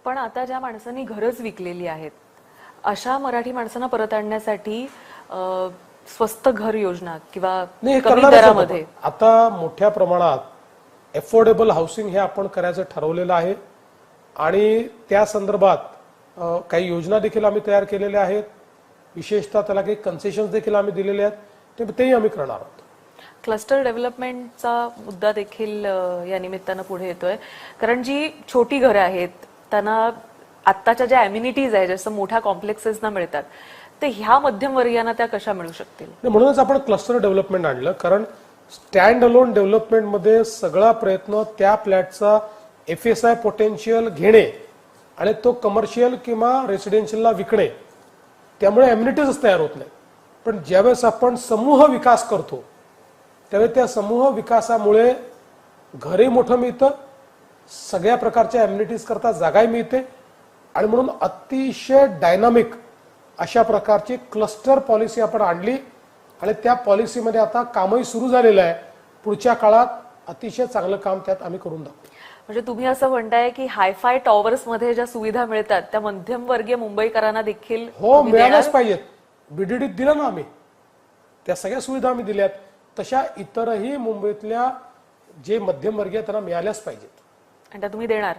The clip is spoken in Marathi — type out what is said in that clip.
पण आता ज्या माणसांनी घरच विकलेली आहेत अशा मराठी माणसांना परत आणण्यासाठी स्वस्त घर योजना किंवा कमी दरामध्ये आता मोठ्या प्रमाणात अफोर्डेबल हाऊसिंग हे आपण करायचं ठरवलेलं आहे आणि त्या संदर्भात काही योजना देखील आम्ही तयार केलेल्या आहेत. विशेषतः त्याला काही कन्सेशन्स देखील आम्ही दिलेले आहेत, तेही आम्ही करणार आहोत. क्लस्टर डेव्हलपमेंटचा मुद्दा देखील या निमित्तानं पुढे येतोय, कारण जी छोटी घरं आहेत त्यांना आत्ताच्या ज्या अम्युनिटीज आहेत जसं मोठ्या कॉम्प्लेक्सेसना मिळतात ते ह्या मध्यमवर्गीयांना त्या कशा मिळू शकतील. म्हणूनच आपण क्लस्टर डेव्हलपमेंट आणलं, कारण स्टँड अलोन डेव्हलपमेंटमध्ये सगळा प्रयत्न त्या फ्लॅटचा FSI पोटेन्शियल घेणे आणि तो कमर्शियल किंवा रेसिडेन्शियलला विकणे, त्यामुळे अम्युनिटीज तयार होत नाही. पण ज्यावेळेस आपण समूह विकास करतो त्यावेळेस त्या समूह विकासामुळे घरही मोठं मिळतं, सगळ्या प्रकारच्या अम्युनिटीज करता जागाही मिळते आणि म्हणून अतिशय डायनामिक अशा प्रकारची क्लस्टर पॉलिसी आपण आणली आणि त्या पॉलिसीमध्ये आता कामही सुरू झालेलं आहे. पुढच्या काळात अतिशय चांगलं काम त्यात आम्ही करून दाखवू. म्हणजे तुम्ही असं म्हणताय की हायफाय टॉवर्स मध्ये ज्या सुविधा मिळतात त्या मध्यमवर्गीय मुंबईकरांना देखील हो मिळाल्याच पाहिजेत. BDDत दिलं ना आम्ही, त्या सगळ्या सुविधा आम्ही दिल्यात, तशा इतरही मुंबईतल्या जे मध्यमवर्गीय त्यांना मिळाल्याच पाहिजेत आणि त्या तुम्ही देणार.